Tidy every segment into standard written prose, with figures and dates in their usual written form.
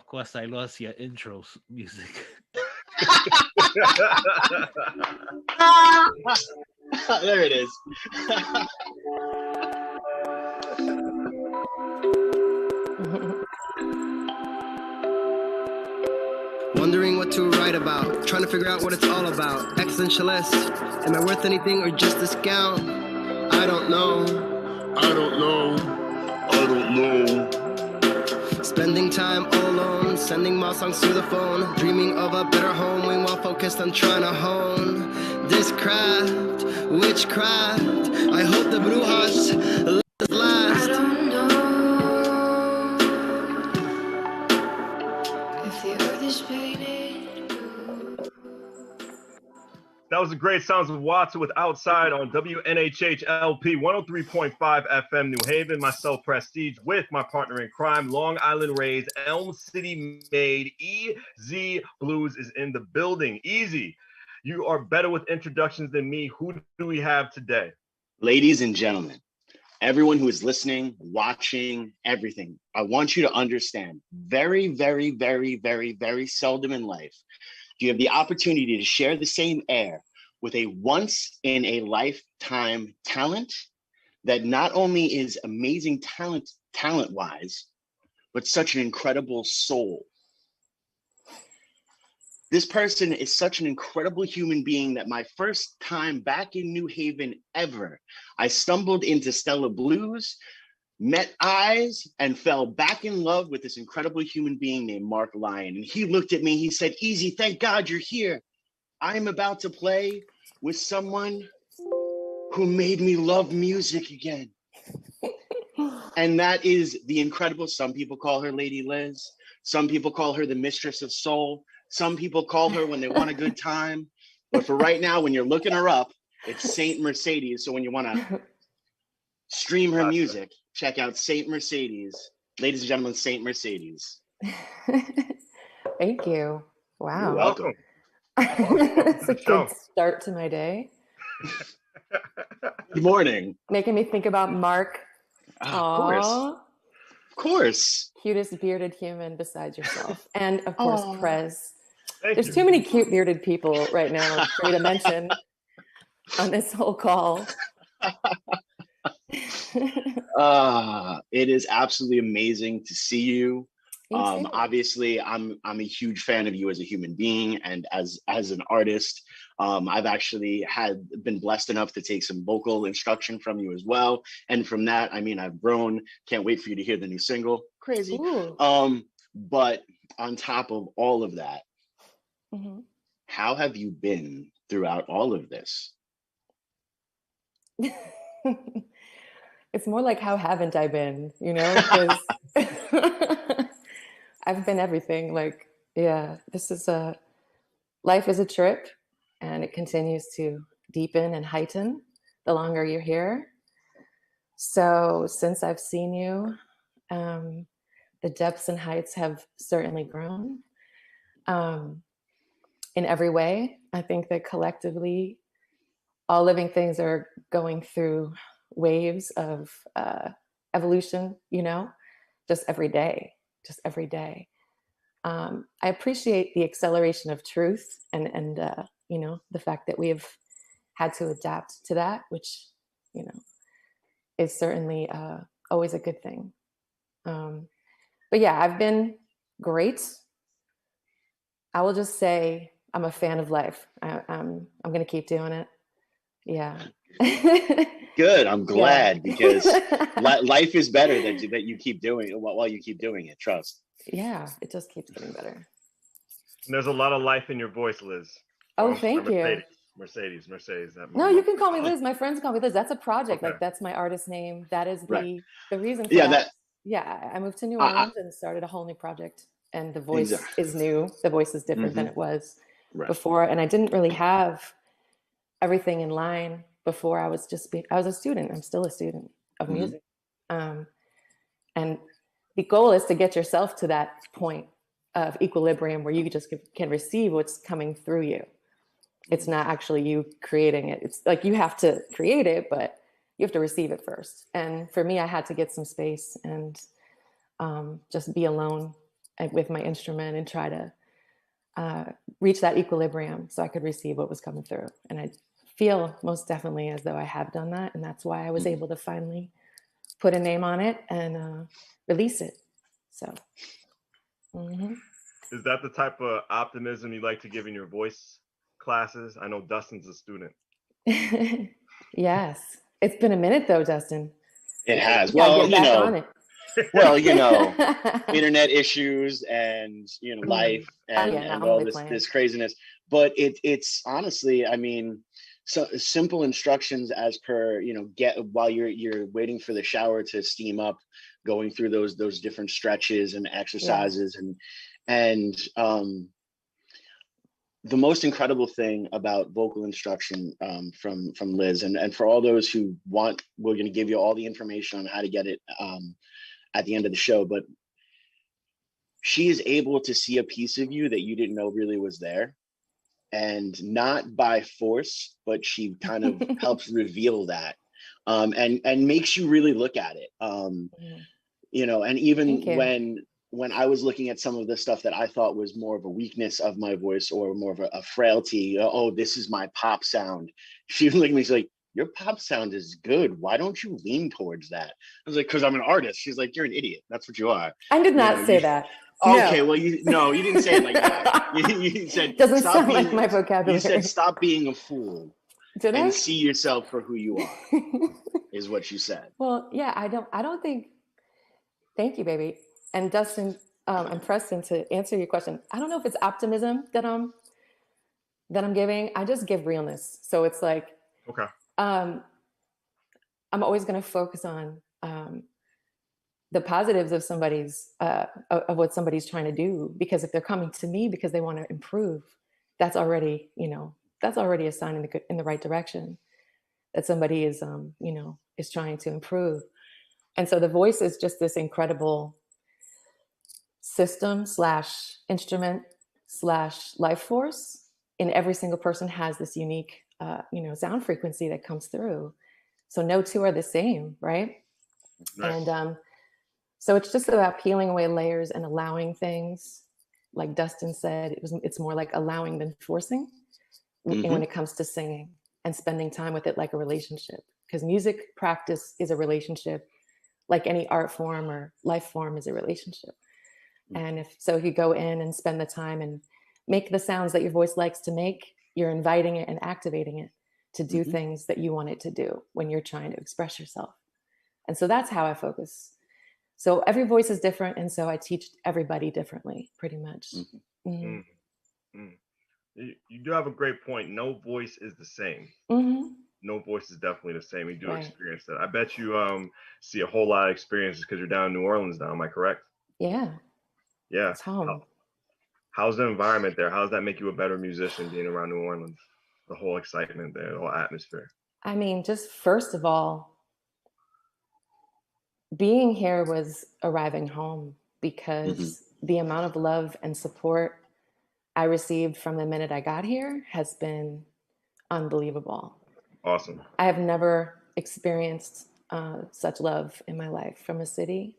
Of course, I lost your music. There it is. Wondering what to write about, trying to figure out what it's all about. Existentialist, am I worth anything or just a scout? I don't know. I don't know. I don't know. Spending time all alone, sending my songs through the phone, dreaming of a better home, while focused on trying to hone this craft, witchcraft. I hope the Bluez last. I don't know if the earth is painted blue. That was the great sounds of Watson with Outside on WNHH-LP 103.5 FM New Haven. Myself, Prestige, with my partner in crime, Long Island raised, Elm City made, EZ Bluez is in the building. Easy, you are better with introductions than me. Who do we have today? Ladies and gentlemen, everyone who is listening, watching, everything, I want you to understand, very, very, very, very, very seldom in life do you have the opportunity to share the same air with a once-in-a-lifetime talent that not only is amazing talent-wise, but such an incredible soul. This person is such an incredible human being that my first time back in New Haven ever, I stumbled into Stella Bluez, met eyes, and fell back in love with this incredible human being named Mark Lyon. And he looked at me, he said, "Easy, thank God you're here. I'm about to play with someone who made me love music again." And that is the incredible, some people call her Lady Liz. Some people call her the Mistress of Soul. Some people call her when they want a good time. But for right now, when you're looking her up, it's Saint Mercedes. So when you want to stream her music, check out Saint Mercedes. Ladies and gentlemen, Saint Mercedes. Thank you. Wow. You're welcome. It's a good start to my day. Good morning. Making me think about Mark. Of course. Cutest bearded human besides yourself. And of course, Prez. Thank There's you. too many cute bearded people right now for me to mention on this whole call. It is absolutely amazing to see you. Too. Obviously, I'm a huge fan of you as a human being and as an artist. I've actually been blessed enough to take some vocal instruction from you as well. And from that, I mean, I've grown. Can't wait for you to hear the new single. Crazy. But on top of all of that, how have you been throughout all of this? It's more like, how haven't I been, you know? Because I've been everything. Like, yeah, life is a trip, and it continues to deepen and heighten the longer you're here. So since I've seen you, the depths and heights have certainly grown. In every way, I think that collectively, all living things are going through waves of evolution, you know, just every day. I appreciate the acceleration of truth and you know, the fact that we have had to adapt to that, which, you know, is certainly always a good thing. But yeah, I've been great. I will just say I'm a fan of life. I'm going to keep doing it. Yeah. Good. I'm glad because life is better that you keep doing it while you keep doing it. Trust. Yeah, it just keeps getting better. And there's a lot of life in your voice, Liz. Oh, thank you. Mercedes. No, you can call me Liz. My friends call me Liz. That's a project. Okay. Like, that's my artist name. That is the reason for that. Yeah, I moved to New Orleans and started a whole new project. And the voice is new. The voice is different than it was before. And I didn't really have everything in line before. I was a student. I'm still a student of music. And the goal is to get yourself to that point of equilibrium where you just can receive what's coming through you. It's not actually you creating it. It's like you have to create it, but you have to receive it first. And for me, I had to get some space and just be alone with my instrument and try to reach that equilibrium so I could receive what was coming through. And I feel most definitely as though I have done that. And that's why I was able to finally put a name on it and release it. So. Is that the type of optimism you like to give in your voice classes? I know Dustin's a student. Yes. It's been a minute though, Dustin. It has. Well, you know, internet issues and, you know, life and all this craziness. But it's honestly, I mean, so simple instructions as per, you know, while you're waiting for the shower to steam up, going through those different stretches and exercises and the most incredible thing about vocal instruction from Liz, and for all those who want, we're going to give you all the information on how to get it at the end of the show, but she is able to see a piece of you that you didn't know really was there, and not by force, but she kind of helps reveal that and makes you really look at it. You know, and even when I was looking at some of the stuff that I thought was more of a weakness of my voice or more of a frailty, oh, this is my pop sound. She looked at me, she's like, your pop sound is good. Why don't you lean towards that? I was like, because I'm an artist. She's like, you're an idiot. That's what you are. I did not say that. Okay, well, you didn't say it like that. You said, doesn't sound like my vocabulary. You said, stop being a fool. Did and I? See yourself for who you are, is what you said. Well, yeah, I don't think, thank you, baby. And Dustin and Preston, to answer your question, I don't know if it's optimism that I'm giving. I just give realness. So it's like, okay. I'm always going to focus on the positives of of what somebody's trying to do, because if they're coming to me because they want to improve, that's already a sign in the right direction, that somebody is is trying to improve. And so the voice is just this incredible system / instrument / life force. And every single person has this unique sound frequency that comes through. So no two are the same, right? Nice. And so it's just about peeling away layers and allowing things. Like Dustin said, it's more like allowing than forcing when it comes to singing, and spending time with it like a relationship. Because music practice is a relationship, like any art form or life form is a relationship. And if you go in and spend the time and make the sounds that your voice likes to make, you're inviting it and activating it to do things that you want it to do when you're trying to express yourself. And so that's how I focus. So every voice is different. And so I teach everybody differently, pretty much. You do have a great point. No voice is the same. No voice is definitely the same. We do experience that. I bet you see a whole lot of experiences because you're down in New Orleans now. Am I correct? Yeah. Yeah. It's home. How's the environment there? How does that make you a better musician, being around New Orleans? The whole excitement there, the whole atmosphere. I mean, just first of all, being here was arriving home, because the amount of love and support I received from the minute I got here has been unbelievable. Awesome. I have never experienced such love in my life from a city,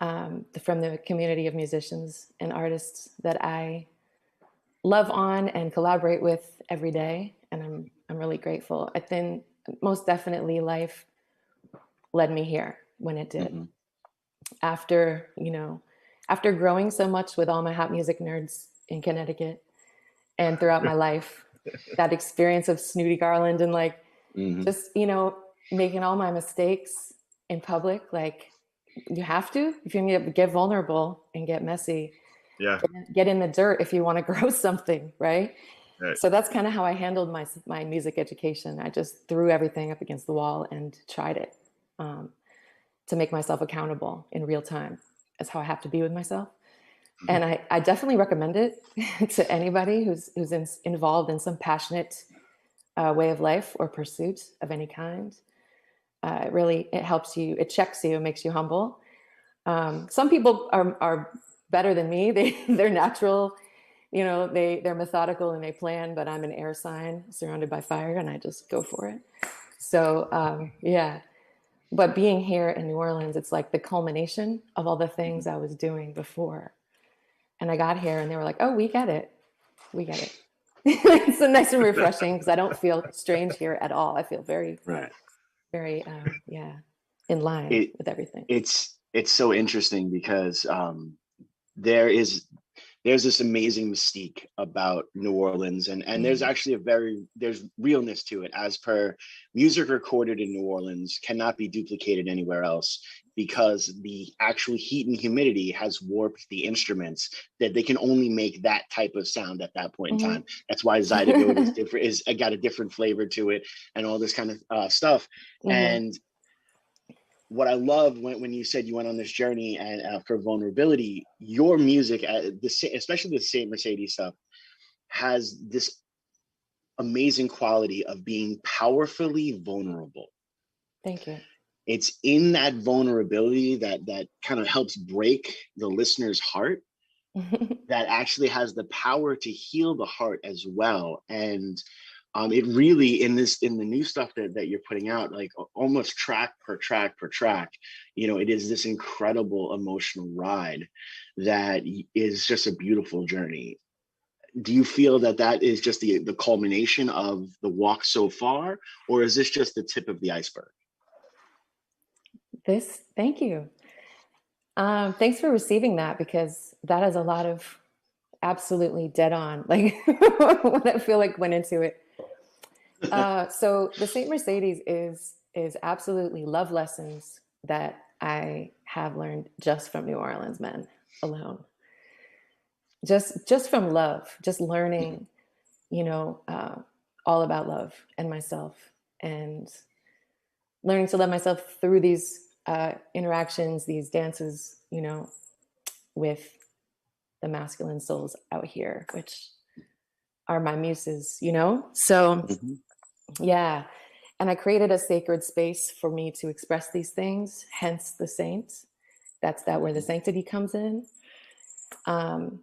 from the community of musicians and artists that I love on and collaborate with every day. And I'm really grateful. I think most definitely life led me here when it did. After growing so much with all my hot music nerds in Connecticut and throughout my life, that experience of Snooty Garland and just, making all my mistakes in public, like you have to, if you're going to get vulnerable and get messy, get in the dirt if you want to grow something, right? So that's kind of how I handled my music education. I just threw everything up against the wall and tried it to make myself accountable in real time. That's how I have to be with myself. And I definitely recommend it to anybody who's involved in some passionate way of life or pursuit of any kind. It helps you, it checks you, makes you humble. Some people are better than me. They're natural, they're methodical and they plan, but I'm an air sign surrounded by fire and I just go for it. So, but being here in New Orleans, it's like the culmination of all the things I was doing before. And I got here and they were like, oh, we get it. We get it. It's so nice and refreshing because I don't feel strange here at all. I feel very, very, in line with everything. It's so interesting because there's this amazing mystique about New Orleans, and there's actually there's realness to it. As per, music recorded in New Orleans cannot be duplicated anywhere else because the actual heat and humidity has warped the instruments that they can only make that type of sound at that point in time. That's why Zydeco is different, got a different flavor to it and all this kind of stuff. And what I love when you said you went on this journey and for vulnerability, your music, especially the Saint Mercedes stuff, has this amazing quality of being powerfully vulnerable. Thank you. It's in that vulnerability that kind of helps break the listener's heart, that actually has the power to heal the heart as well. And it really, in the new stuff that you're putting out, like almost track per track, it is this incredible emotional ride that is just a beautiful journey. Do you feel that is just the culmination of the walk so far, or is this just the tip of the iceberg? Thank you. Thanks for receiving that, because that is a lot of absolutely dead on, like what I feel like went into it. So the Saint Mercedes is absolutely love lessons that I have learned just from New Orleans men alone. Just from love, just learning, all about love and myself, and learning to love myself through these interactions, these dances, with the masculine souls out here, which are my muses, So yeah. And I created a sacred space for me to express these things, hence the saints. That's where the sanctity comes in. And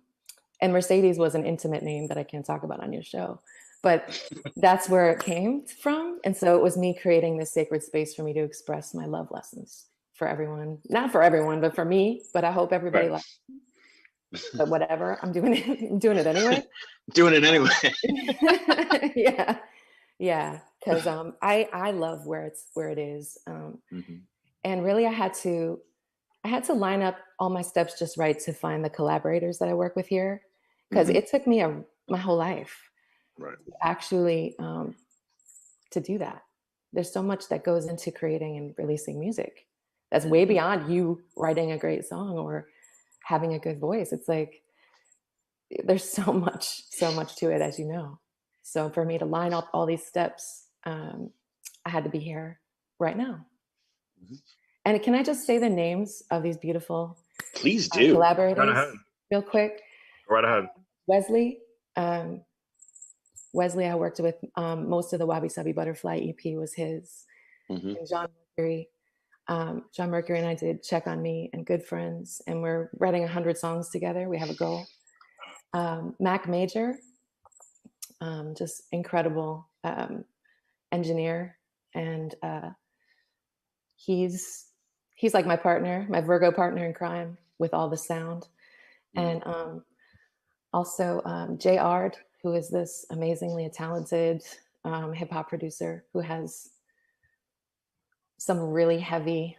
Mercedes was an intimate name that I can't talk about on your show, but that's where it came from. And so it was me creating this sacred space for me to express my love lessons for everyone. Not for everyone, but for me. But I hope everybody likes it. But whatever, I'm doing it anyway. Doing it anyway. Yeah. Because I love where it is. And really I had to line up all my steps just right to find the collaborators that I work with here. Because it took me my whole life actually to do that. There's so much that goes into creating and releasing music that's way beyond you writing a great song or having a good voice. It's like there's so much to it, as you know. So for me to line up all these steps, I had to be here right now. And can I just say the names of these beautiful please do collaborators real quick? Right ahead. Wesley, I worked with most of the Wabi Sabi Butterfly EP was his. And John Mercury and I did Check on Me and Good Friends, and we're writing 100 songs together. We have a goal. Mac Major, just incredible engineer, and he's like my partner, my Virgo partner in crime with all the sound. And also Jay Ard, who is this amazingly talented hip hop producer who has some really heavy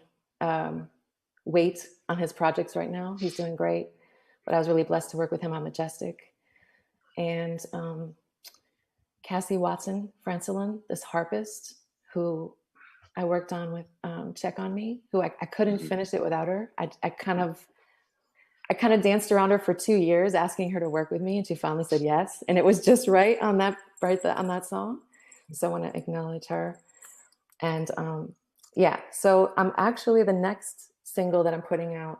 weight on his projects right now. He's doing great, but I was really blessed to work with him on Majestic. And Cassie Watson Francelin, this harpist who I worked on with Check on Me, who I couldn't finish it without her. I kind of danced around her for 2 years, asking her to work with me, and she finally said yes. And it was just right on that song. So I want to acknowledge her. And so I'm actually the next single that I'm putting out,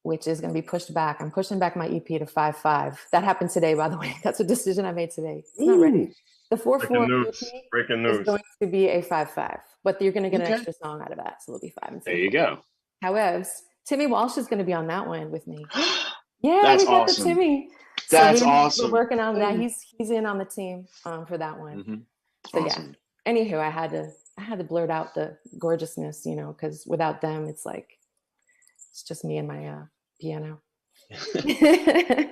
which is going to be pushed back. I'm pushing back my EP to 5/5. That happened today, by the way. That's a decision I made today. It's not ready. The 4/4 EP Breaking news. is going to be a 5/5, but you're going to get an extra song out of that, so it'll be 5 and 6. There you go. However, Timmy Walsh is going to be on that one with me. Yeah, that's we got awesome. the Timmy. That's awesome. We're working on that. He's in on the team for that one. So awesome. Yeah. Anywho, I had to blurt out the gorgeousness, because without them, it's just me and my piano.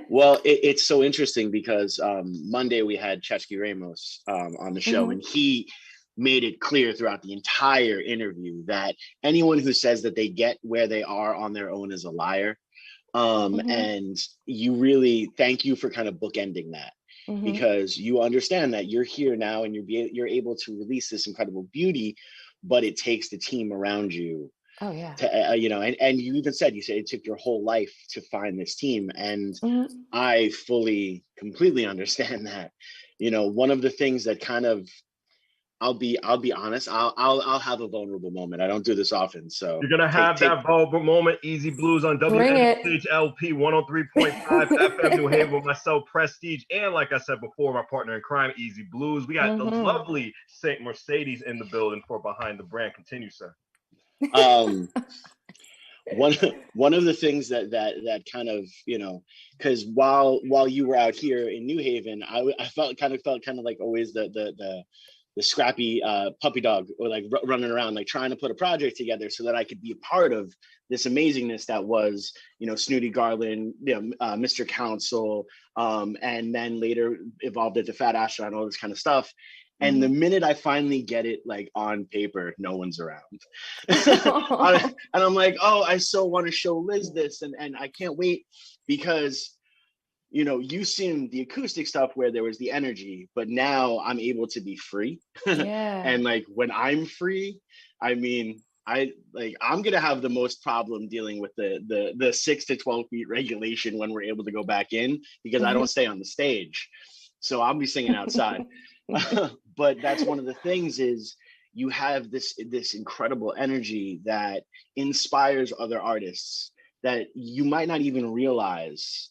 Well, it's so interesting because Monday we had Chesky Ramos on the show, and he made it clear throughout the entire interview that anyone who says that they get where they are on their own is a liar. And you really, thank you for kind of bookending that, because you understand that you're here now and you're able to release this incredible beauty, but it takes the team around you. Oh yeah. To, you know, and you even said, it took your whole life to find this team. And I completely understand that. You know, one of the things that kind of, I'll be honest, I'll have a vulnerable moment. I don't do this often. So you're gonna have that vulnerable moment. Easy Blues on WNHLP 103.5 FM New Haven with myself, Prestige, and like I said before, my partner in crime, Easy Blues. We got the lovely Saint Mercedes in the building for Behind the Brand. Continue, sir. One of the things that kind of, you know, because while you were out here in New Haven, I felt kind of like always the scrappy puppy dog, or like running around, like trying to put a project together so that I could be a part of this amazingness that was, you know, Snooty Garland, you know, Mr. Council, and then later evolved into Fat Astronaut and all this kind of stuff. And the minute I finally get it like on paper, no one's around. And I'm like, oh, I so want to show Liz this, and I can't wait, because, you know, you've seen the acoustic stuff where there was the energy, but now I'm able to be free. And like when I'm free, I mean, I'm gonna have the most problem dealing with the 6 to 12 feet regulation when we're able to go back in, because I don't stay on the stage, so I'll be singing outside. But that's one of the things, is you have this incredible energy that inspires other artists that you might not even realize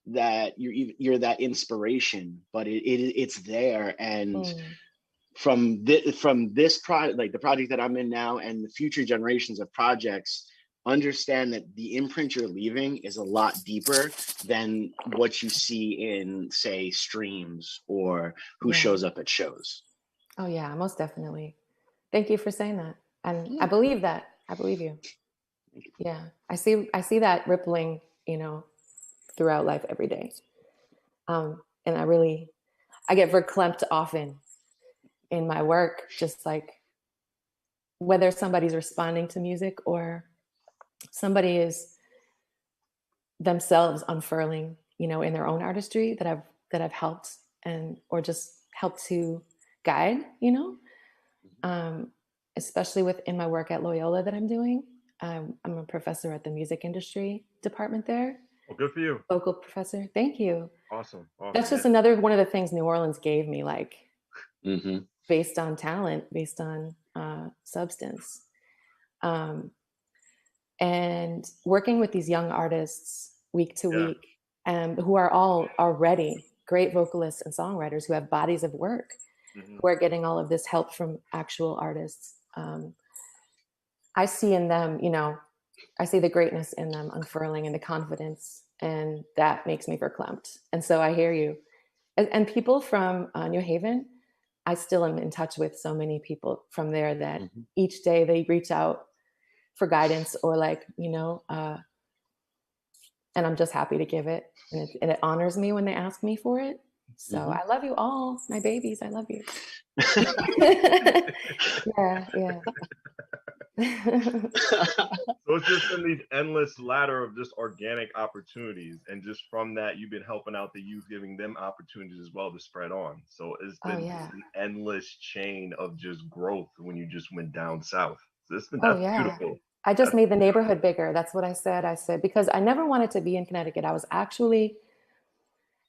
that you're that inspiration, but it's there. And from this project, like the project that I'm in now, and the future generations of projects, understand that the imprint you're leaving is a lot deeper than what you see in, say, streams or who shows up at shows. Oh yeah, most definitely. Thank you for saying that. And I believe that. I believe you. Yeah. I see that rippling, you know, throughout life every day. And I get verklempt often in my work, just like whether somebody's responding to music or somebody is themselves unfurling, you know, in their own artistry that I've helped or just helped to guide, you know, especially within my work at Loyola that I'm doing. I'm a professor at the music industry department there. Well, good for you. Vocal professor. Thank you. Awesome. That's just another one of the things New Orleans gave me, like based on talent, based on substance. And working with these young artists week to week, who are all already great vocalists and songwriters who have bodies of work, who are getting all of this help from actual artists. I see in them, you know, I see the greatness in them unfurling and the confidence, and that makes me verklempt. And so I hear you. And people from New Haven, I still am in touch with so many people from there that each day they reach out for guidance, or like, you know, and I'm just happy to give it. And it honors me when they ask me for it. So I love you all, my babies. I love you. Yeah. So it's just been these endless ladder of just organic opportunities, and just from that, you've been helping out the youth, giving them opportunities as well to spread on. So it's been an endless chain of just growth when you just went down south. So that's beautiful. I just made the neighborhood bigger. That's what I said. I said, because I never wanted to be in Connecticut. I was actually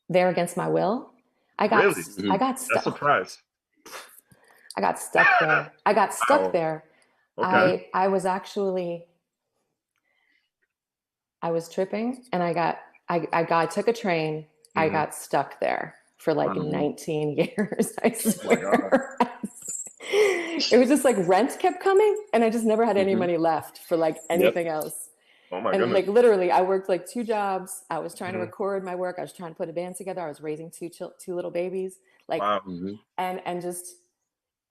there against my will. I got stuck. That's a surprise. I got stuck there. I got stuck there. Okay. I was tripping, and I took a train. I got stuck there for like 19 years. I swear. It was just like rent kept coming, and I just never had any money left for like anything else. Oh my goodness. Like literally, I worked like 2 jobs. I was trying to record my work. I was trying to put a band together. I was raising two little babies. Like,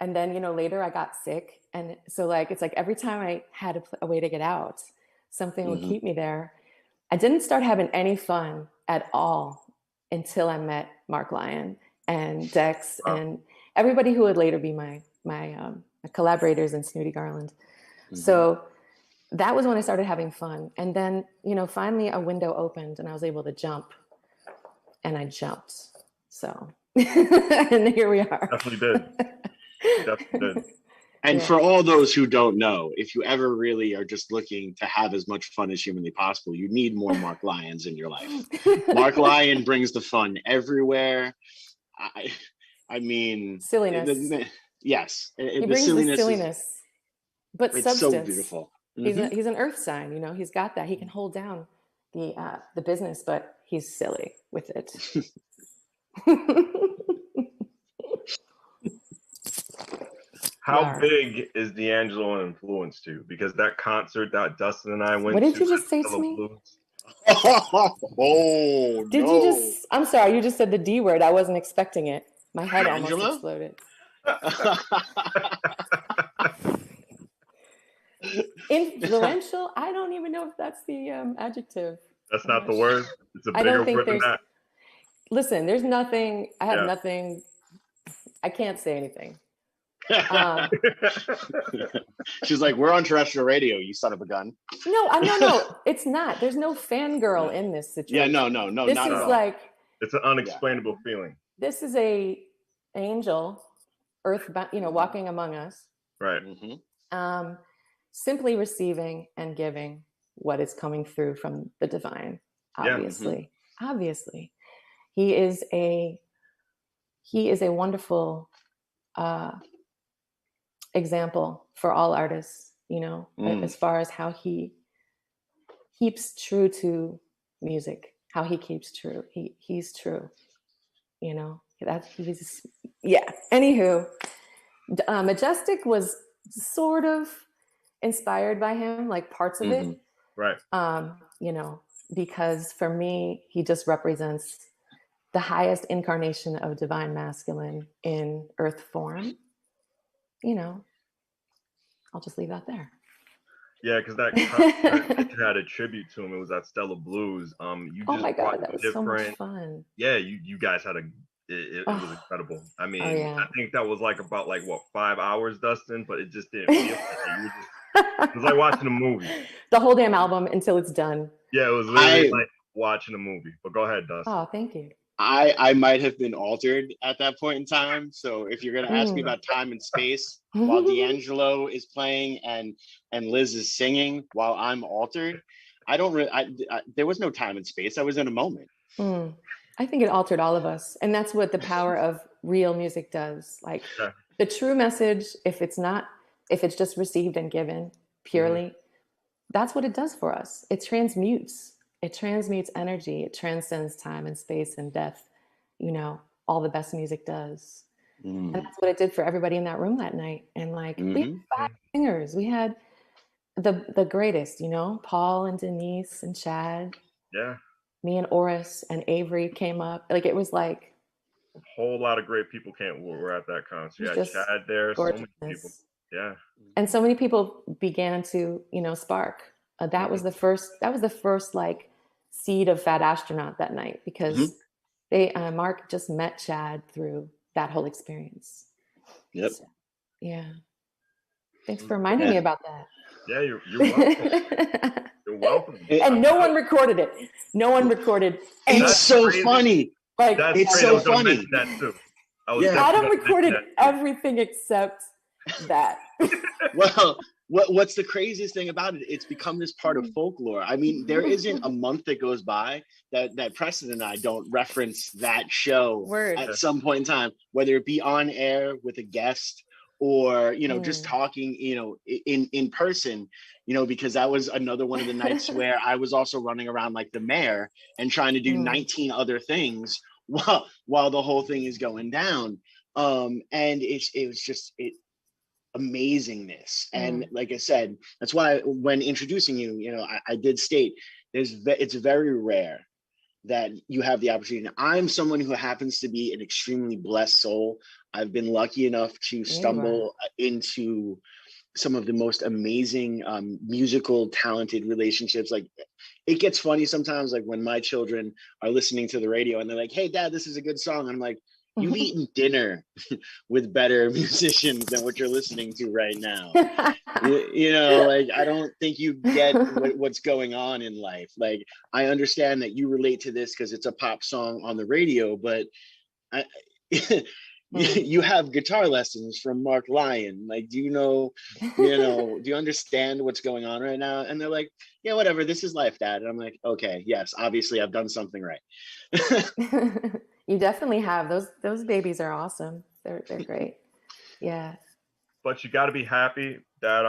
and then, you know, later I got sick. And so like, it's like every time I had a way to get out, something would keep me there. I didn't start having any fun at all until I met Mark Lyon and Dex and everybody who would later be my collaborators in Snooty Garland. Mm-hmm. So that was when I started having fun. And then, finally a window opened and I was able to jump, and I jumped. So, and here we are. Definitely did. And for all those who don't know, if you ever really are just looking to have as much fun as humanly possible, you need more Mark Lyons in your life. Mark Lyon brings the fun everywhere. I mean, silliness. Yes, he brings the silliness, but substance. So beautiful. Mm-hmm. He's an earth sign. He's got that. He can hold down the business, but he's silly with it. How big is D'Angelo an influence to? Because that concert that Dustin and I went to. What did you just say to me? Oh, did you just? I'm sorry, you just said the D word. I wasn't expecting it. My head almost exploded. Influential? I don't even know if that's the adjective. That's not the word. It's a bigger word than that. Listen, there's nothing. I have nothing. I can't say anything. She's like, we're on terrestrial radio, you son of a gun. No, it's not. There's no fangirl in this situation. Yeah, no, this not is at all. like, it's an unexplainable feeling. This is a angel, earthbound, walking among us, right? Mm-hmm. Simply receiving and giving what is coming through from the divine. Obviously, obviously, he is a wonderful example for all artists, as far as how he keeps true to music, how he keeps true. He's true, Anywho, Majestic was sort of inspired by him, like parts of it. Right. Because for me, he just represents the highest incarnation of divine masculine in earth form. I'll just leave that there. Yeah, because that concert had a tribute to him. It was at Stella Blues. You just oh my god, that was so much fun. Yeah, you guys had it was incredible. I mean, I think that was about 5 hours, Dustin, but it just didn't feel like it. It was like watching a movie. The whole damn album until it's done. Yeah, it was literally like watching a movie. But go ahead, Dustin. Oh, thank you. I might have been altered at that point in time. So if you're gonna ask me about time and space while D'Angelo is playing and Liz is singing while I'm altered, I don't really. There was no time and space. I was in a moment. I think it altered all of us, and that's what the power of real music does. Like the true message, if it's just received and given purely, that's what it does for us. It transmutes. It transmutes energy. It transcends time and space and death. All the best music does. And that's what it did for everybody in that room that night. And we had 5 singers. We had the greatest, Paul and Denise and Chad. Yeah. Me and Oris and Avery came up. It was like a whole lot of great people were at that concert. Yeah, Chad there, so many people. Yeah. And so many people began to, spark. That was the first seed of Fat Astronaut that night, because Mark just met Chad through that whole experience. Yep. So, yeah. Thanks for reminding me about that. Yeah, you're welcome. You're welcome. And no one recorded it. No one recorded. It's so funny. It's so funny. That too. Adam recorded everything except that. Well, what's the craziest thing about it? It's become this part of folklore. I mean, there isn't a month that goes by that Preston and I don't reference that show at some point in time, whether it be on air with a guest or just talking in person, because that was another one of the nights where I was also running around like the mayor and trying to do 19 other things while the whole thing is going down. And it was just amazingness. And like I said, that's why when introducing you, I did state it's very rare that you have the opportunity. I'm someone who happens to be an extremely blessed soul. I've been lucky enough to stumble into some of the most amazing musical talented relationships. Like, it gets funny sometimes, like when my children are listening to the radio and they're like, "Hey Dad, this is a good song." And I'm like, "You've eaten dinner with better musicians than what you're listening to right now." You know, like, I don't think you get what's going on in life. Like, I understand that you relate to this because it's a pop song on the radio, but you have guitar lessons from Mark Lyon. Like, do do you understand what's going on right now? And they're like, "Yeah, whatever. This is life, Dad." And I'm like, "Okay, yes, obviously I've done something right." You definitely have. Those babies are awesome. They're great. Yeah. But you got to be happy that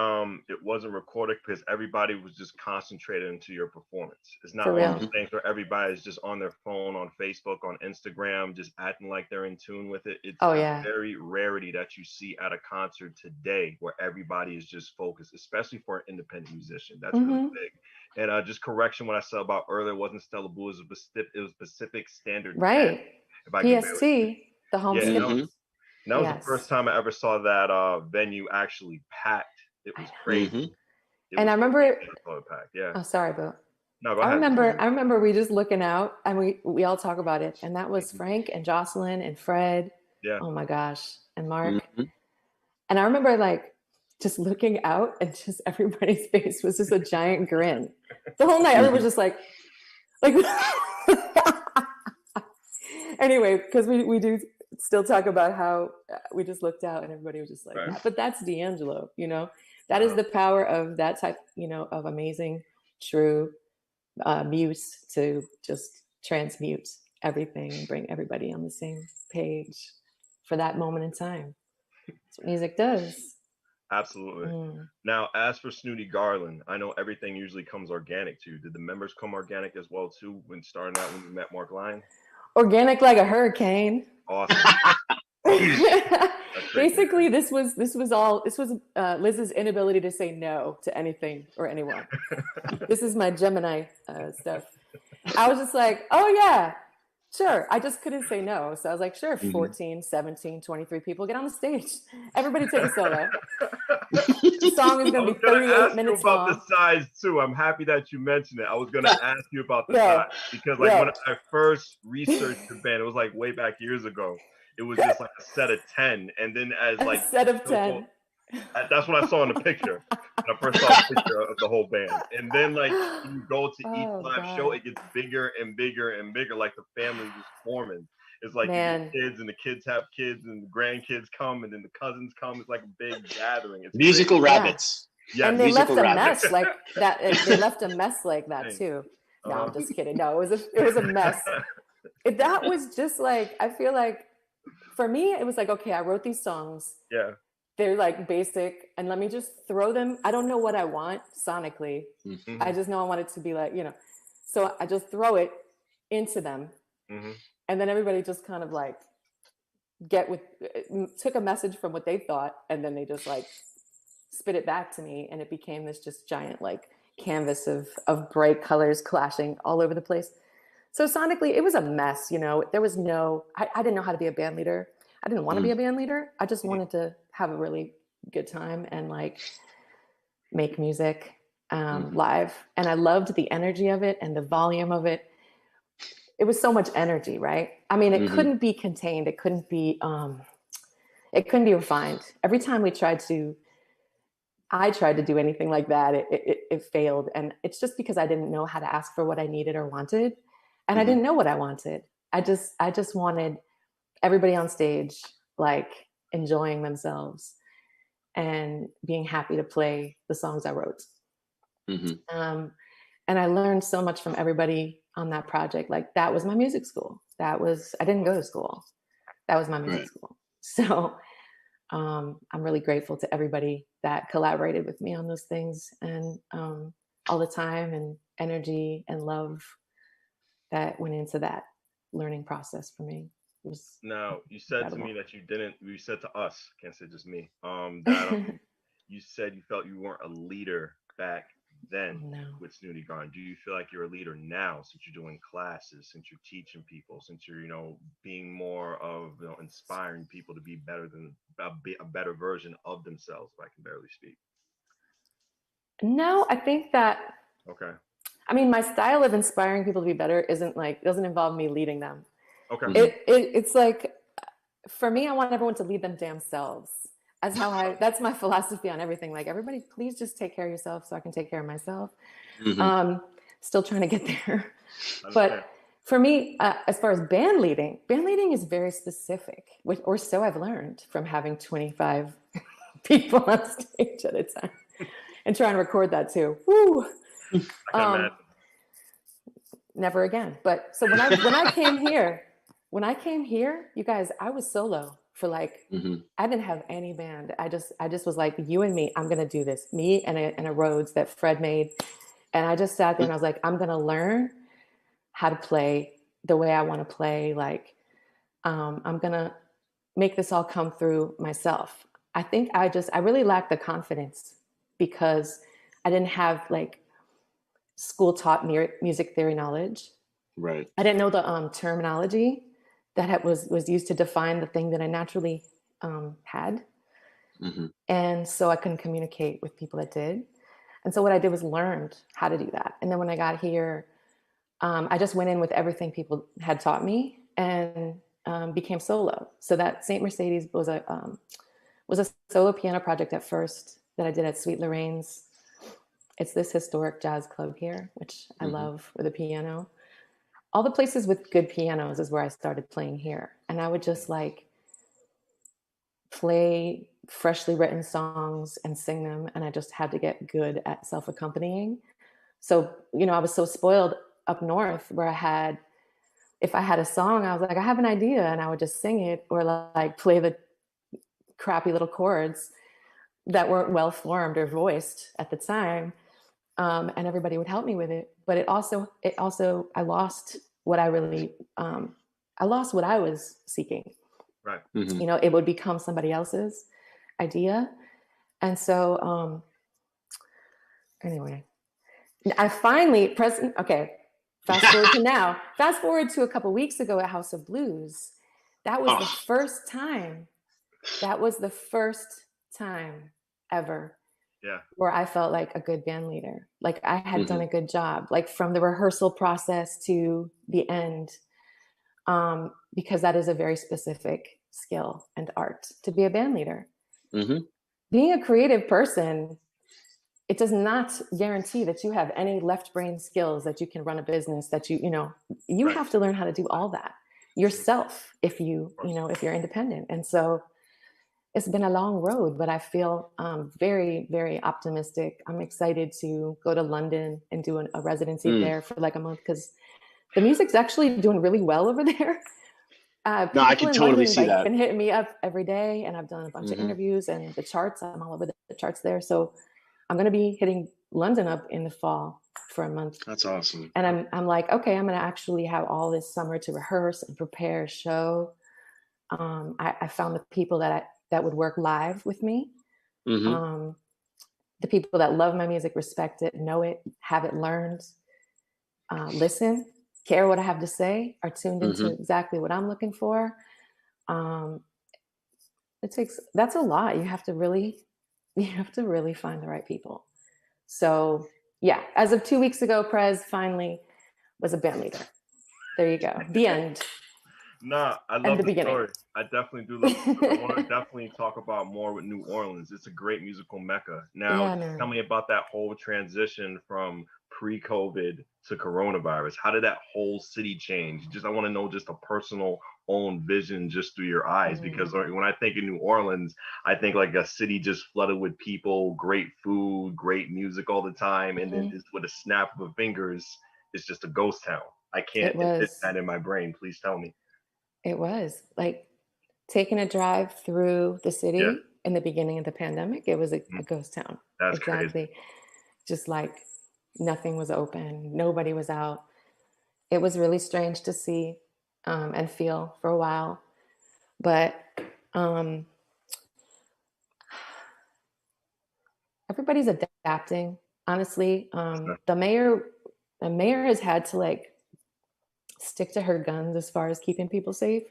it wasn't recorded, because everybody was just concentrated into your performance. It's not one of those things where everybody's just on their phone, on Facebook, on Instagram, just acting like they're in tune with it. It's a very rarity that you see at a concert today where everybody is just focused, especially for an independent musician. That's really big. And just correction, what I said about earlier, it wasn't Stella Bluez, it was Pacific Standard. Right. PST, the home schedule. That was the first time I ever saw that venue actually packed. It was crazy. And I remember packed. Yeah. Oh, sorry, but no, go ahead. I remember we just looking out and we all talk about it. And that was Frank and Jocelyn and Fred. Yeah. Oh my gosh. And Mark. And I remember like just looking out and just everybody's face was just a giant grin. The whole night, everyone was just like anyway, because we do still talk about how we just looked out and everybody was just like, but that's D'Angelo, that is the power of that type, of amazing, true muse to just transmute everything and bring everybody on the same page for that moment in time. That's what music does. Absolutely. Now, as for Snooty Garland, I know everything usually comes organic to you. Did the members come organic as well too when starting out when you met Mark Lyon? Organic like a hurricane. Awesome. Basically, this was Liz's inability to say no to anything or anyone. This is my Gemini stuff. I was just like, oh yeah, sure. I just couldn't say no. So I was like, sure, 14, 17, 23 people, get on the stage. Everybody take a solo. The song is going to be 38 minutes long. The size too. I'm happy that you mentioned it. I was going to ask you about the size, because when I first researched the band, it was like way back years ago. It was just like a set of 10, and then as like a set of 10. That's what I saw in the picture. When I first saw the picture of the whole band, and then like you go to each live show, it gets bigger and bigger and bigger. Like the family is forming. It's like the kids and the kids have kids and the grandkids come and then the cousins come. It's like a big gathering. It's musical rabbits. Yeah, and they left a mess like that. They left a mess like that too. No, I'm just kidding. No, it was a mess. That was just like, I feel like for me, it was like, okay, I wrote these songs. Yeah. They're like basic, and let me just throw them. I don't know what I want sonically. I just know I want it to be like, so I just throw it into them. And then everybody just kind of like took a message from what they thought, and then they just like spit it back to me, and it became this just giant like canvas of bright colors clashing all over the place. So sonically, it was a mess. There was I didn't know how to be a band leader. I didn't want to be a band leader. I just wanted to have a really good time and like make music live. And I loved the energy of it and the volume of it. It was so much energy, right? I mean, it couldn't be contained. It couldn't be refined. Every time I tried to do anything like that, it failed. And it's just because I didn't know how to ask for what I needed or wanted. And I didn't know what I wanted. I just wanted everybody on stage, like enjoying themselves and being happy to play the songs I wrote. And I learned so much from everybody on that project. Like that was my music school. I didn't go to school. That was my music school. So I'm really grateful to everybody that collaborated with me on those things, and all the time and energy and love that went into that learning process for me. Now, you said incredible. To me that you said to us, can't say just me, that you said you felt you weren't a leader back then with Snooty Garland. Do you feel like you're a leader now, since you're doing classes, since you're teaching people, since you're, being more of, inspiring people to be better than a better version of themselves, if I can barely speak? No, I think that, Okay. I mean, my style of inspiring people to be better doesn't involve me leading them. Okay. It's like, for me, I want everyone to lead them damn selves. That's my philosophy on everything. Like, everybody, please just take care of yourself so I can take care of myself. Still trying to get there. But for me, as far as band leading is very specific, or so I've learned from having 25 people on stage at a time and trying to record that too. Woo! I can imagine. Never again. But so when I came here, you guys, I was solo for like, I didn't have any band. I just was like, you and me, I'm going to do this. Me and a Rhodes that Fred made. And I just sat there and I was like, I'm going to learn how to play the way I want to play. Like, I'm going to make this all come through myself. I think I really lacked the confidence because I didn't have like school taught music theory knowledge. Right. I didn't know the terminology that was used to define the thing that I naturally had. And so I couldn't communicate with people that did. And so what I did was learned how to do that. And then when I got here, I just went in with everything people had taught me and became solo. So that St. Mercedes was a solo piano project at first that I did at Sweet Lorraine's. It's this historic jazz club here, which I love, with a piano. All the places with good pianos is where I started playing here. And I would just like play freshly written songs and sing them. And I just had to get good at self-accompanying. So, I was so spoiled up north where if I had a song, I was like, I have an idea, and I would just sing it or like play the crappy little chords that weren't well formed or voiced at the time. And everybody would help me with it. But it also, I lost what I really, I lost what I was seeking. Right. It would become somebody else's idea. And so, anyway, I finally, Preston, okay, fast forward to a couple of weeks ago at House of Blues. That was the first time ever where I felt like a good band leader. Like I had done a good job, like from the rehearsal process to the end, because that is a very specific skill and art to be a band leader. Being a creative person, it does not guarantee that you have any left brain skills, that you can run a business, that you have to learn how to do all that yourself if if you're independent. And so it's been a long road, but I feel very, very optimistic. I'm excited to go to London and do a residency there for like a month, because the music's actually doing really well over there. No, I can totally see that. Been hitting me up every day, and I've done a bunch of interviews and the charts. I'm all over the charts there. So I'm going to be hitting London up in the fall for a month. That's awesome. And I'm like, okay, I'm going to actually have all this summer to rehearse and prepare a show. I found the people that would work live with me. The people that love my music, respect it, know it, have it learned, listen, care what I have to say, are tuned into exactly what I'm looking for. That's a lot. You have to really find the right people. So yeah, as of 2 weeks ago, Prez finally was a band leader. There you go. The end. Nah, I love the story. I definitely do love the story. I want to definitely talk about more with New Orleans. It's a great musical mecca. Now, tell me about that whole transition from pre-COVID to coronavirus. How did that whole city change? I want to know just a personal own vision just through your eyes, because when I think of New Orleans, I think like a city just flooded with people, great food, great music all the time, and then just with a snap of fingers, it's just a ghost town. I can't fit that in my brain. Please tell me. It was like taking a drive through the city in the beginning of the pandemic. It was a ghost town. That's crazy. Just like nothing was open. Nobody was out. It was really strange to see and feel for a while. But everybody's adapting. Honestly, the mayor has had to like stick to her guns as far as keeping people safe.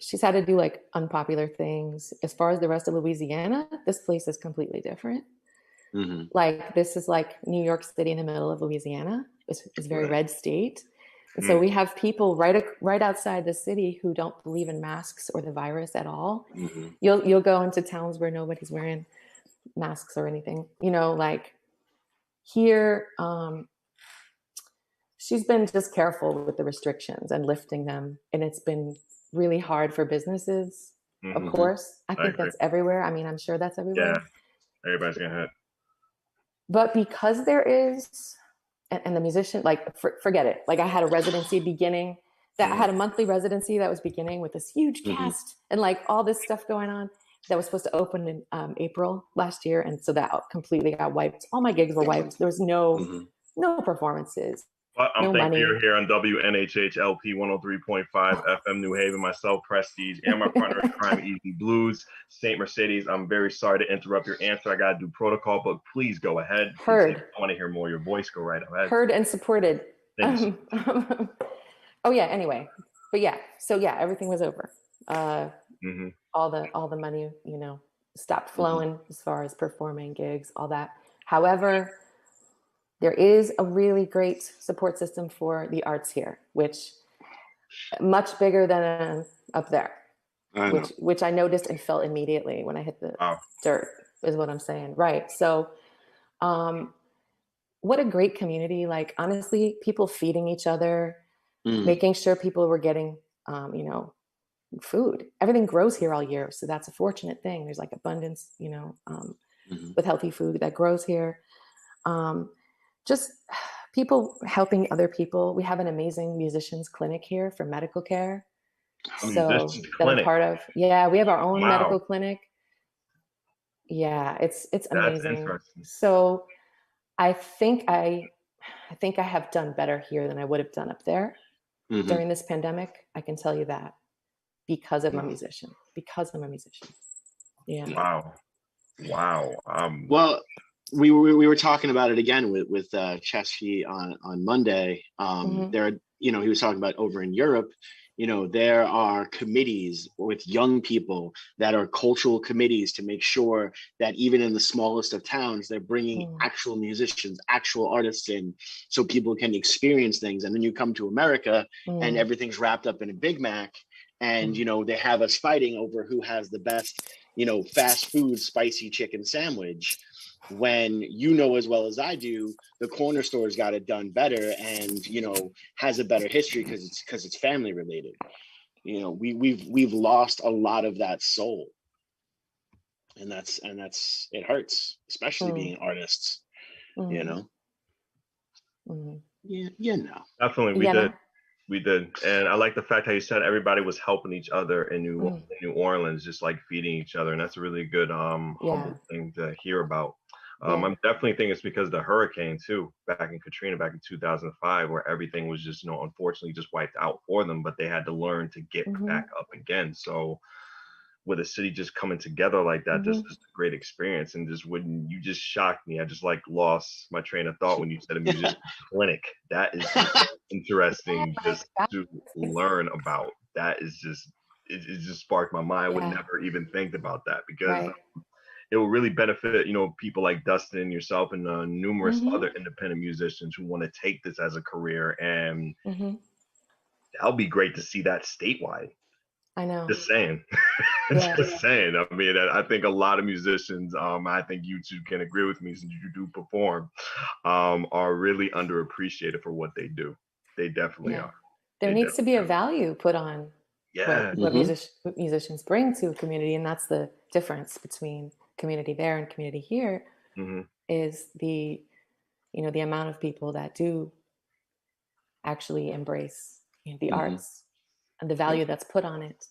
She's had to do like unpopular things. As far as the rest of Louisiana, this place is completely different. Like this is like New York City in the middle of Louisiana. It's a very red state. And so we have people right outside the city who don't believe in masks or the virus at all. You'll go into towns where nobody's wearing masks or anything, you know, like here, she's been just careful with the restrictions and lifting them. And it's been really hard for businesses, of course. I think that's everywhere. I mean, I'm sure that's everywhere. Yeah, everybody's getting hit. But because there is, and the musician, like, forget it. Like I had a residency beginning, that I had a monthly residency that was beginning with this huge cast and like all this stuff going on that was supposed to open in April last year. And so that completely got wiped. All my gigs were wiped. There was no performances. But I'm no thankful money. you're here on WNHH LP 103.5 FM New Haven, myself, Prestige, and my partner in crime, Easy Blues, St. Mercedes. I'm very sorry to interrupt your answer. I got to do protocol, but please go ahead. Heard. I want to hear more of your voice. Go right ahead. Heard and supported. Thanks. Oh, yeah, anyway. But yeah, so yeah, everything was over. All the money, you know, stopped flowing as far as performing gigs, all that. However, there is a really great support system for the arts here, which much bigger than up there, which I noticed and felt immediately when I hit the dirt, is what I'm saying. Right. So what a great community. Like, honestly, people feeding each other, making sure people were getting, you know, food. Everything grows here all year. So that's a fortunate thing. There's like abundance, you know, with healthy food that grows here. Just people helping other people. We have an amazing musicians clinic here for medical care. So that I'm part of. Yeah, we have our own medical clinic. Yeah, it's amazing. So I think I have done better here than I would have done up there during this pandemic. I can tell you that because of my musician. Yeah. Wow. Well, we were talking about it again with Chesky on Monday. There, you know, he was talking about over in Europe. You know, there are committees with young people that are cultural committees to make sure that even in the smallest of towns, they're bringing actual musicians, actual artists in, so people can experience things. And then you come to America and everything's wrapped up in a Big Mac. And, you know, they have us fighting over who has the best, you know, fast food, spicy chicken sandwich. When you know as well as I do, the corner store's got it done better and, you know, has a better history because it's family related. You know, we've lost a lot of that soul. And that's it hurts, especially being artists, you know. Yeah, you know. Definitely we did. And I like the fact how you said everybody was helping each other in New Orleans, just like feeding each other. And that's a really good humble thing to hear about. I'm definitely thinking it's because of the hurricane too, back in Katrina, back in 2005, where everything was just, you know, unfortunately just wiped out for them, but they had to learn to get back up again. So with a city just coming together like that, this is a great experience. And just when you just shocked me, I just like lost my train of thought when you said a musician clinic. That is interesting just to learn about. That is just, it just sparked my mind. I would never even think about that because it will really benefit, you know, people like Dustin, yourself, and numerous other independent musicians who want to take this as a career. And that'll be great to see that statewide. I know. Just saying. Just saying. I mean, I think a lot of musicians, I think you two can agree with me since you do perform, are really underappreciated for what they do. They definitely are. There needs to be a value put on what musicians bring to a community. And that's the difference between community there and community here is the, you know, the amount of people that do actually embrace, you know, the arts and the value that's put on it.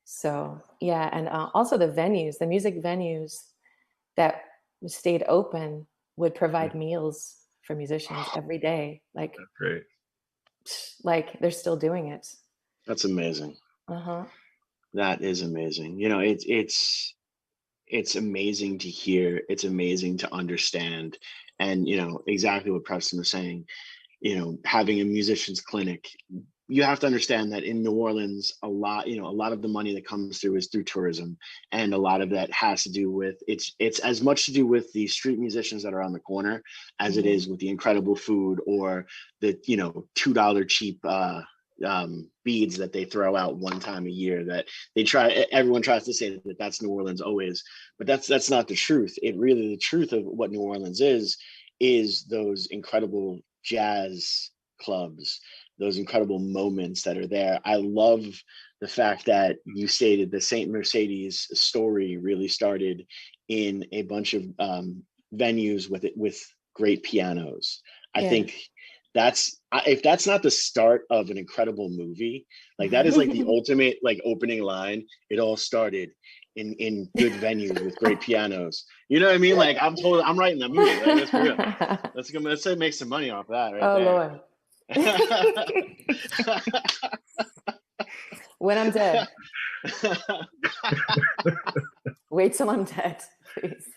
So yeah, and also the venues, the music venues that stayed open would provide meals for musicians every day. Like, that's great. Like they're still doing it. That's amazing. That is amazing. You know, it's amazing to hear. It's amazing to understand. And, you know, exactly what Preston was saying, you know, having a musician's clinic you have to understand that in New Orleans, a lot of the money that comes through is through tourism, and a lot of that has to do with it's as much to do with the street musicians that are on the corner as it is with the incredible food or the $2 cheap beads that they throw out one time a year. That everyone tries to say that that's New Orleans always, but that's not the truth. The truth of what New Orleans is those incredible jazz clubs, those incredible moments that are there. I love the fact that you stated the St. Mercedes story really started in a bunch of venues with great pianos. I think if that's not the start of an incredible movie, like that is like the ultimate like opening line. It all started in good venues with great pianos. You know what I mean? Like I'm writing that movie. Like, that's for real. Let's say make some money off of that right there. Lord. When I'm dead. Wait till I'm dead, please.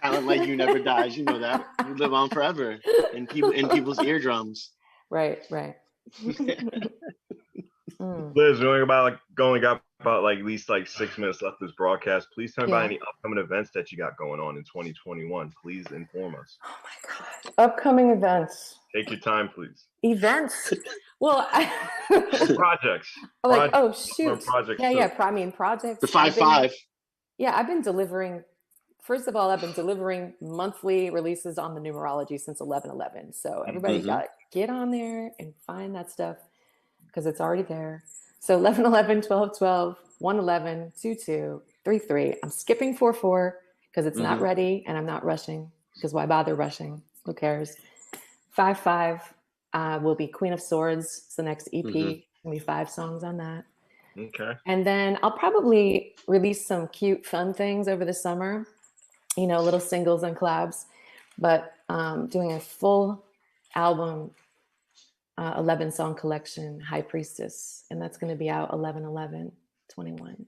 Talent like you never dies. You know that. You live on forever in people's eardrums. Right. Liz, we only got about like at least like 6 minutes left of this broadcast. Please tell me about any upcoming events that you got going on in 2021. Please inform us. Oh my God. Upcoming events. Take your time, please. Events. Well, projects. Like, oh shoot. Projects projects. The 5-5. I've been delivering. First of all, I've been delivering monthly releases on the numerology since 11/11. So everybody got to get on there and find that stuff because it's already there. So 11/11, 12/12, 1/11, 2/2, 3/3. I'm skipping 4/4 because it's not ready and I'm not rushing because why bother rushing? Who cares? 5/5 will be Queen of Swords. It's the next EP. Gonna be 5 songs on that. Okay. And then I'll probably release some cute, fun things over the summer. Little singles and collabs, but doing a full album, 11-song collection, High Priestess, and that's going to be out 11/11/21.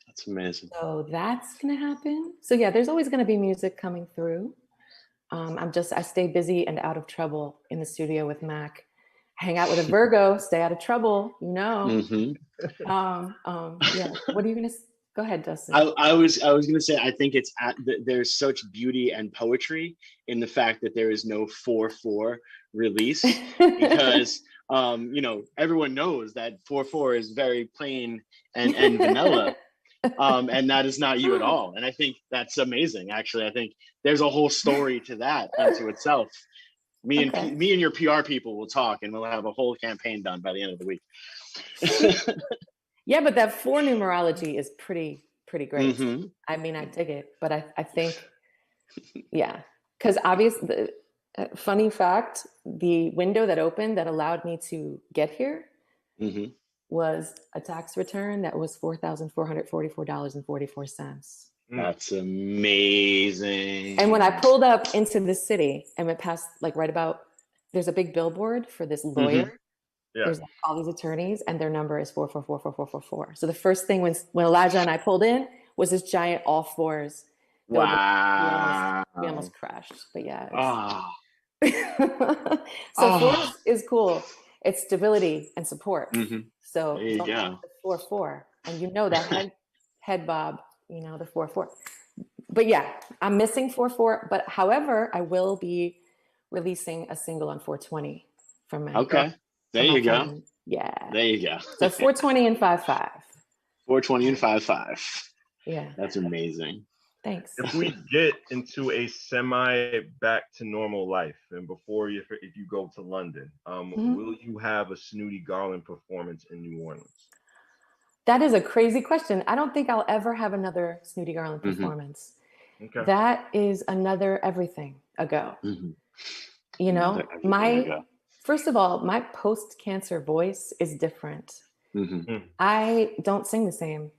That's amazing. So that's going to happen. So yeah, there's always going to be music coming through. I stay busy and out of trouble in the studio with Mac. Hang out with a Virgo, stay out of trouble, Yeah. What are you going to say? Go ahead, Dustin. I was going to say, I think there's such beauty and poetry in the fact that there is no 4/4 release because, everyone knows that 4/4 is very plain and vanilla. And that is not you at all. And I think that's amazing. Actually, I think there's a whole story to that unto itself. Me and your PR people will talk and we'll have a whole campaign done by the end of the week. Yeah, but that 4 numerology is pretty great. I mean, I dig it, but I think, because obviously, funny fact, the window that opened that allowed me to get here was a tax return that was $4,444.44. That's amazing. And when I pulled up into the city and went past, like right about, there's a big billboard for this lawyer. Yeah. There's all these attorneys and their number is 4444444. So the first thing when Elijah and I pulled in was this giant all 4s. Wow. We almost crashed, but yeah. So 4 is cool. It's stability and support. So don't have the 4/4. And that head bob, the 4/4. But yeah, I'm missing 4/4. But however, I will be releasing a single on 4/20 from my There you go. Yeah. There you go. So 4/20 and 5/5. 4/20 and 5/5. Yeah. That's amazing. Thanks. If we get into a semi back to normal life, and if you go to London, will you have a Snooty Garland performance in New Orleans? That is a crazy question. I don't think I'll ever have another Snooty Garland performance. Okay. That is another everything ago. First of all, my post-cancer voice is different. I don't sing the same.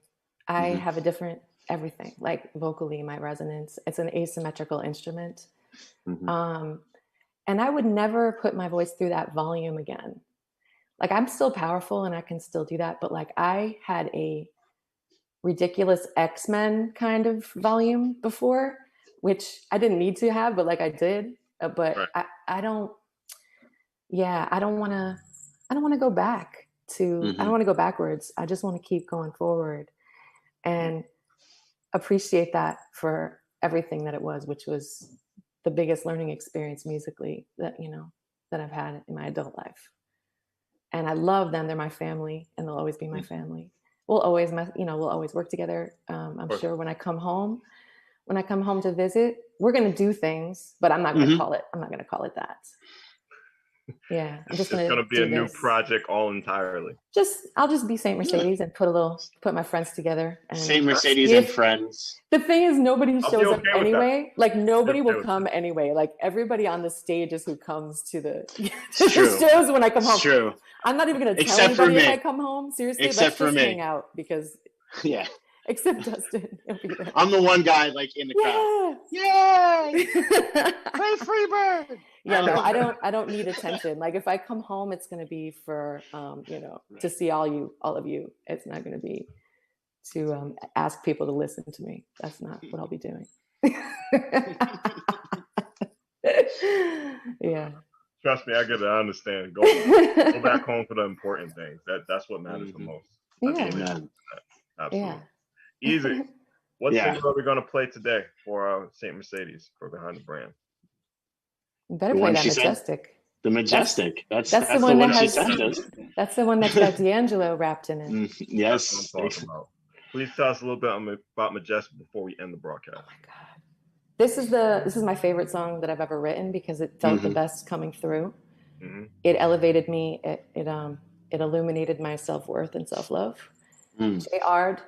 I have a different everything, like vocally, my resonance. It's an asymmetrical instrument. And I would never put my voice through that volume again. Like I'm still powerful and I can still do that. But like I had a ridiculous X-Men kind of volume before, which I didn't need to have, but like I did. But right. I don't want to don't want to go back to, I don't want to go backwards. I just want to keep going forward and appreciate that for everything that it was, which was the biggest learning experience musically that, you know, that I've had in my adult life. And I love them. They're my family and they'll always be my family. We'll always work together. I'm sure when I come home to visit, we're going to do things, but I'm not going to call it that. Yeah. It's going to be a new project all entirely. I'll just be Saint Mercedes and put my friends together. And Saint Mercedes and friends. The thing is, nobody shows up anyway. Like nobody will come anyway. Like everybody on the stage is who comes to the shows when I come home. It's true. I'm not even going to tell anybody if I come home. Seriously, let's just hang out because except Dustin, he'll be there. I'm the one guy like in the crowd. Yay! Play Freebird. Yeah, no, I don't need attention. Like if I come home, it's going to be for to see all of you. It's not going to be to ask people to listen to me. That's not what I'll be doing. Yeah. Trust me, I get it. I understand. Go back home for the important things. That's what matters the most. Yeah. Absolutely. Yeah. Easy. What single are we going to play today for Saint Mercedes for Behind the Brand? You better play that Majestic. The Majestic. That's the one that she sent us. That's the one that's got D'Angelo wrapped in it. Yes. That's what I'm talking about. Please tell us a little bit about Majestic before we end the broadcast. Oh my God. This is my favorite song that I've ever written because it felt the best coming through. It elevated me. It illuminated my self-worth and self-love. Jay Ard,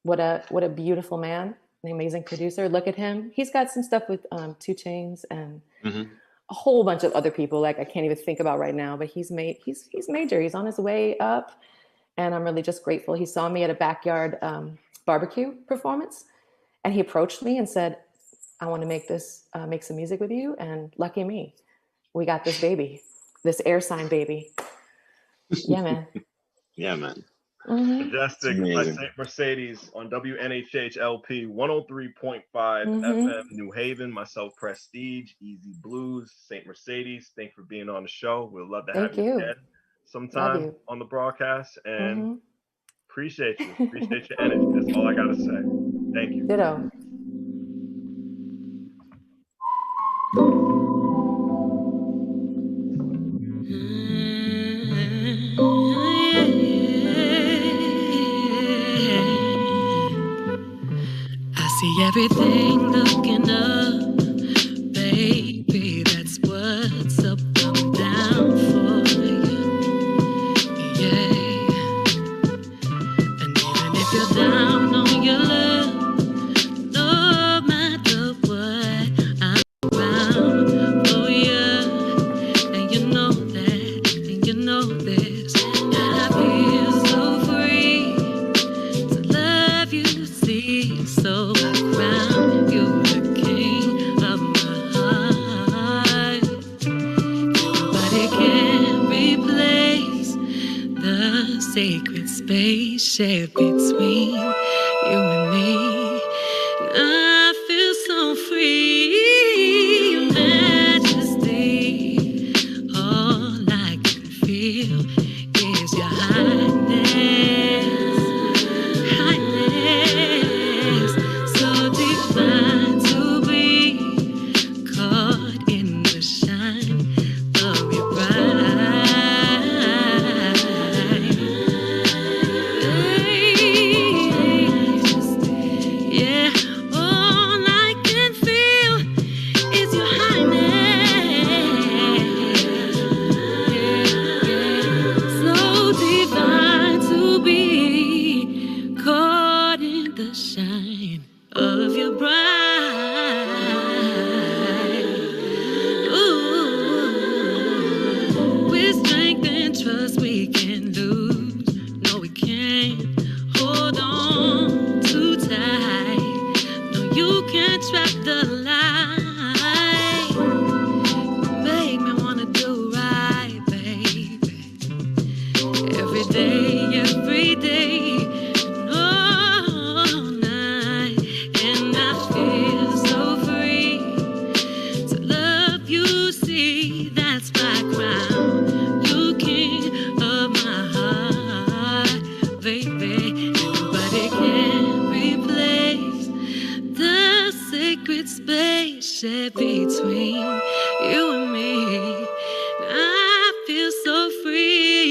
what a beautiful man, an amazing producer. Look at him. He's got some stuff with 2 Chainz and a whole bunch of other people like I can't even think about right now, but he's major. He's on his way up and I'm really just grateful. He saw me at a backyard barbecue performance and he approached me and said, I want to make some music with you. And lucky me, we got this baby, this air sign baby. Yeah, man. Yeah, man. Majestic by Saint Mercedes on WNHH LP 103.5 FM New Haven. Myself, Prestige, Easy Bluez, Saint Mercedes. Thanks for being on the show. We'd love to have you again sometime on the broadcast. And appreciate you. Appreciate your energy. That's all I got to say. Thank you. Ditto. See everything looking up, baby, that's what's up, I'm down for you, yeah. And even if you're down on your luck, no matter what, I'm around for you. And you know that, and you know this, that I feel so free to love you, see, so sacred space shared between you and me. I feel so free, Majesty. All I can feel is your highness, so divine to be caught in the shine of your bright. between you and me. I feel so free.